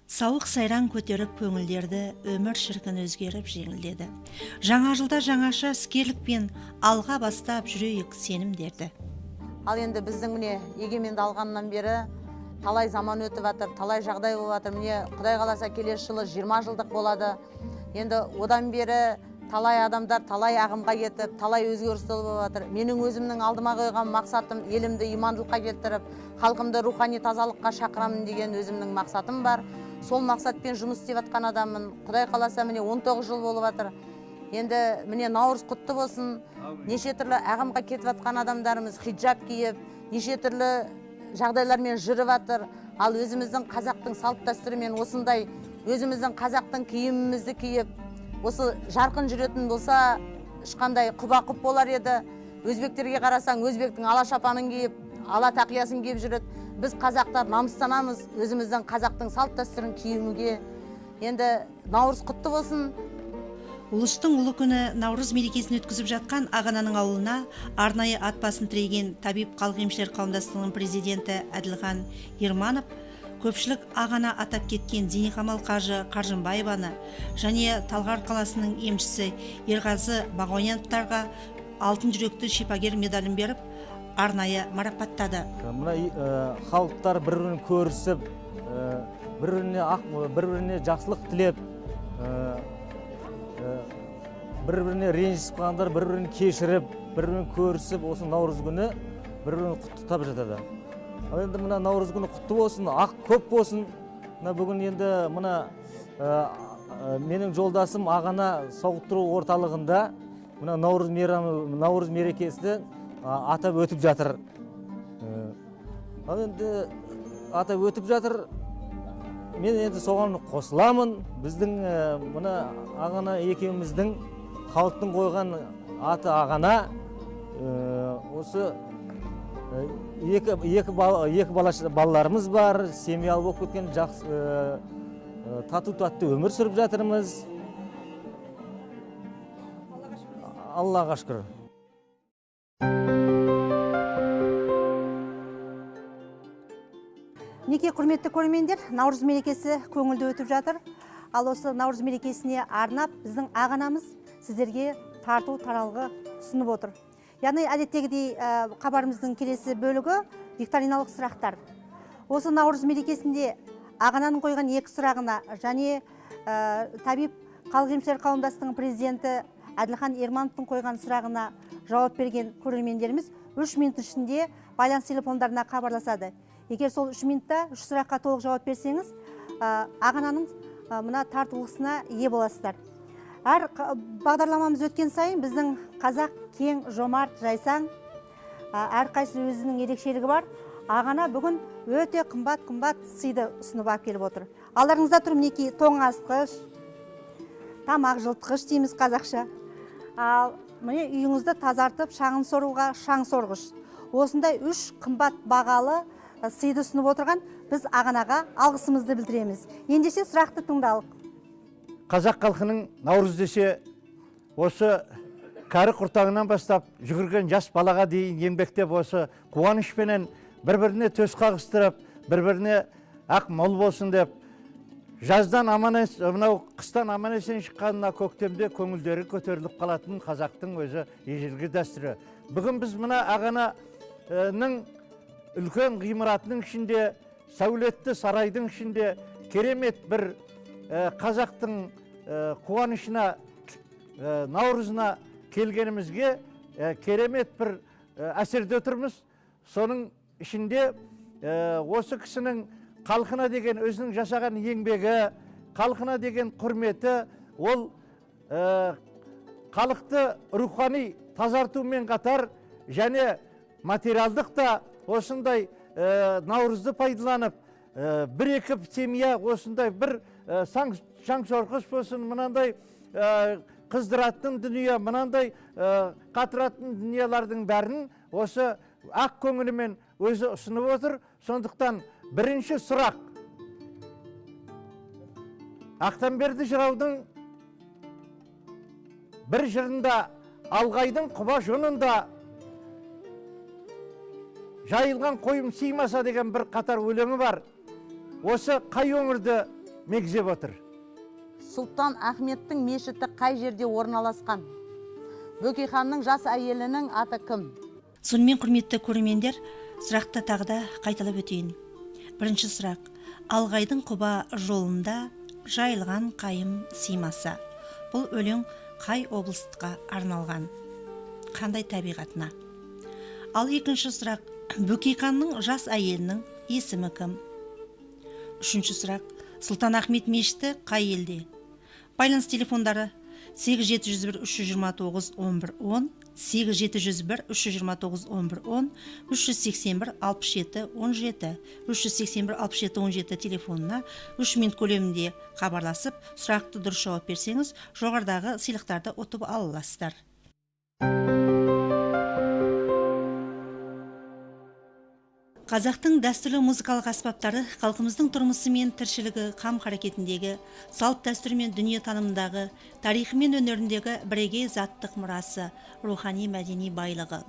Сауық сайран көтеріп көңілдерді, өмір шіркін өзгеріп жеңілдеді. Жаңа жылда жаңаша іскерлікпен алға бастап жүрейік сенімдерді. Ал енді біздің міне егеменді алғаннан бері талай заман өтіп жатыр, талай жағдай болып жатыр. Міне Құдай қаласа келесі жылы 20 жылдық болады. Енді одан бері талай адамдар талай ағымға кетіп, талай өзгерістер болып жатыр. Менің өзімнің алдыма қойған мақсатым елімді имандылыққа келтіріп, халқымды рухани тазалыққа шақырамын деген өзімнің мақсатым бар. Сол мақсатпен жұмыс істеп жатқан адаммын. Құдай қаласа міне 19 жыл болып жатыр. Енді міне Наурыз құтты болсын. Неше түрлі ағымға кетіп жатқан адамдарымыз хиджаб киіп, неше түрлі жағдайлармен жүріп жатыр. Ал өзіміздің қазақтың салт дәстүрімен осындай өзіміздің қазақтың киімімізді киіп, осы жарқын жүретін болса, ешқандай құба-құп болар еді. Өзбектерге қарасаң, өзбектің ала шапанын киіп, ала тақиясын киіп жүреді. Біз қазақтар намыстанамыз өзіміздің қазақтың салт дәстүрін киюге. Енді Наурыз құтты болсын. Ұлыстың ұлы күні Наурыз мерекесін өткізіп жатқан Ағананың ауылына арнайы ат басын тіреген Табип халық емшілер қауымдастығының президенті Әділхан Ерманов көпшілік Ағана атап кеткен Зейнеқамал қажы Қаржымбаеваны және Талғар қаласының емшісі Ерғазы Бағояновтарға алтын жүректі шипагер медалін беріп, арнайы марапаттады. Мына халықтар бір-бірін көрісіп, бір-біріне жақсылық тілеп, бір-біріне ренжісіп қалғандар бір-бірін кешіріп, бір-бірін көрісіп, осы Наурыз күні бір-бірін құттықтап жатады. Ал енді мына Наурыз күні құтты болсын, ақ көп болсын. Бүгін енді мына менің жолдасым Ағана сауықтыру орталығында мына Наурыз мерекесі атап өтіп жатыр. Ал енді атап өтіп жатыр. Мен енді соған қосыламын. Біздің мына Ағана екеуміздің халықтың қойған аты Ағана. Осы екі балаларымыз бар. Семьялы болып кеткен жақсы тату-татты өмір сүріп жатырмыз. Аллаға шүкір. Неке құрметті көрермендер, Наурыз мерекесі көңілді өтіп жатыр. Ал осы Наурыз мерекесіне арнап біздің Ағанамыз сіздерге тарту таралғы ұсынып отыр. Яғни әдеттегідей хабарымыздың келесі бөлігі викториналық сұрақтар. Осы Наурыз мерекесінде Ағананың қойған екі сұрағына және Табип халық емшілер қауымдастығының президенті Әділхан Ермановтың қойған сұрағына жауап берген көрермендеріміз 3 минут ішінде байланыс телефондарына хабарласады. Егер сол 3 минутта 3 сұраққа толық жауап берсеңіз, Ағананың мына тартулысына ие боласыздар. Әр бағдарламамыз өткен сайын біздің қазақ кең, жомарт, жайсаң, әр қайсы өзінің ерекшелігі бар. Ағана бүгін өте қымбат сыйды ұсынып алып келіп отыр. Алдарыңызда тұр мінекей тоңазытқыш, тамақ жылытқыш дейміз қазақша. Ал міне үйіңізді тазартып, шаңын соруға шаң сорғыш. Осындай 3 қымбат бағалы сыйды ұсынып отырған біз Ағанаға алғысымызды білдіреміз. Ендеше сұрақты тыңдалық. Қазақ халқының Наурыз десе осы кәрі құртаңынан бастап жүгірген жас балаға дейін еңбектеп осы қуанышпенен бір-біріне төс қағыстырып, бір-біріне ақ мол болсын деп, жаздан мынау қыстан аман-есен шыққанына көктемде көңілдері көтеріліп қалатын қазақтың өзі ежелгі дәстүрі. Бүгін біз мына Ағананың үлкен ғимаратының ішінде, сәулетті сарайдың ішінде керемет бір қазақтың қуанышына, Наурызына келгенімізге керемет бір әсерде тұрмыз. Соның ішінде осы кісінің халқына деген өзінің жасаған еңбегі, халқына деген құрметі, ол халықты рухани тазартумен қатар және материалдық та осындай Наурызды пайдаланып, бір-екі семья осындай бір шаң-сорғыш болсын, мынандай қыздыратын дүние, мынандай қатыратын дүниелердің бәрін осы ақ көңілімен өзі ұсынып отыр. Сондықтан бірінші сұрақ. Ақтанберді жыраудың бір жырында Алғайдың құба жонында жайылған қойым сыймаса деген бір қатар өлеңі бар. Осы қай өңірді мегзеп отыр. Сұлтан Ахметтің мешіті қай жерде орналасқан? Бөкей ханның жас әйелінің аты кім? Сонымен құрметті көрермендер, сұрақты тағы да қайталап өтейін. Бірінші сұрақ: Алғайдың құба жолында жайылған қайым сыймаса. Бұл өлең қай облыстыққа арналған? Қандай табиғатына? Ал екінші сұрақ: Бөкей ханның жас әйелінің есімі кім? Үшінші сұрақ: Сұлтан Ахмет мешіті қай елде? Байланыс телефондары 8701-329-11-10, 8701-329-11-10, 381-67-17, 381-67-17 телефонына 3 минут көлемінде хабарласып, сұрақты дұрыс жауап берсеңіз, жоғарыдағы сыйлықтарды ұтып ала аласыздар. Қазақтың дәстүрлі музыкалық аспаптары халқымыздың тұрмысы мен тіршілігі, қам қарекетіндегі, салт дәстүрі мен дүние танымындағы, тарихы мен өнеріндегі бірегей заттық мұрасы, рухани мәдени байлығы.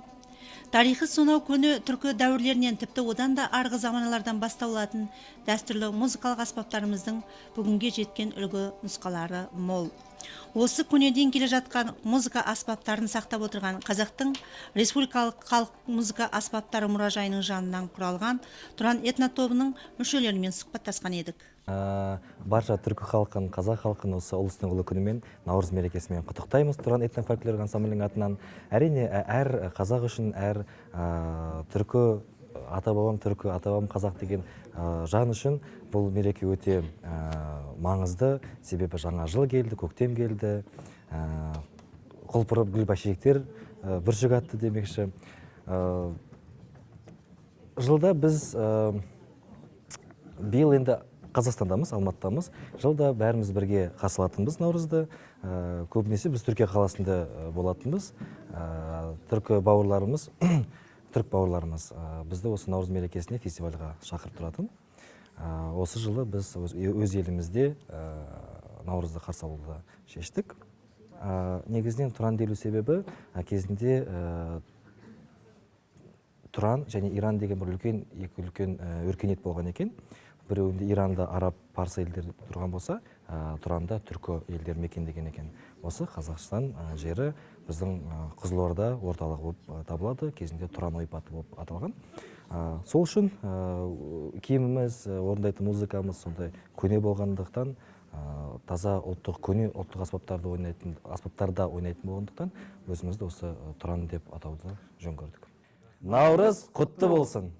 Тарихы сонау көне түркі дәуірлерінен, тіпті одан да арғы заманалардан бастаулатын дәстүрлі музыкалық аспаптарымыздың бүгінге жеткен үлгі нұсқалары мол. Осы көнеден келе жатқан музыка аспаптарын сақтап отырған Қазақтың Республикалық халық музыка аспаптары мұражайының жанынан құралған Тұран этнотобының мүшелерімен сұхбаттасқан едік. Барша түркі халқын, қазақ халқын осы ұлыстың ұлы күнімен, Наурыз мерекесімен құттықтаймыз. Тұран этнофольклорлық ансамблінің атынан. Әрине, әр қазақ үшін, әр түркі ата-бабам түркі, ата-бабам қазақ деген жан үшін бұл мереке өте маңызды. Себебі жаңа жыл келді, көктем келді, құлпырып гүл бәйшектер бүршік атты демекші. Жылда біз биыл енді Қазақстандамыз, Алматыдамыз. Жылда бәріміз бірге қарсы алатынбыз Наурызды. Көбінесе біз Түркия қаласында болатынбыз. Түркі бауырларымыз бізді осы Наурыз мерекесіне фестивальға шақырып тұратын. Осы жылы біз өз елімізде Наурызды қарсы алуды шештік. Негізінен Тұран делу себебі кезінде Тұран және Иран деген бір үлкен өркениет болған екен. Біреуінде Иранда араб, парсы елдер тұрған болса, Тұранда түркі елдер мекендеген екен. Осы Қазақстан жері біздің Қызылорда орталығы болып табылады. Кезінде Тұран ойпаты болып аталған. Сол үшін киіміміз, орындайтын музыкамыз сондай көне болғандықтан, таза ұлттық көне ұлттық аспаптарда ойнайтын болғандықтан, өзімізді осы Тұран деп атауды жөн көрдік. Наурыз құтты болсын!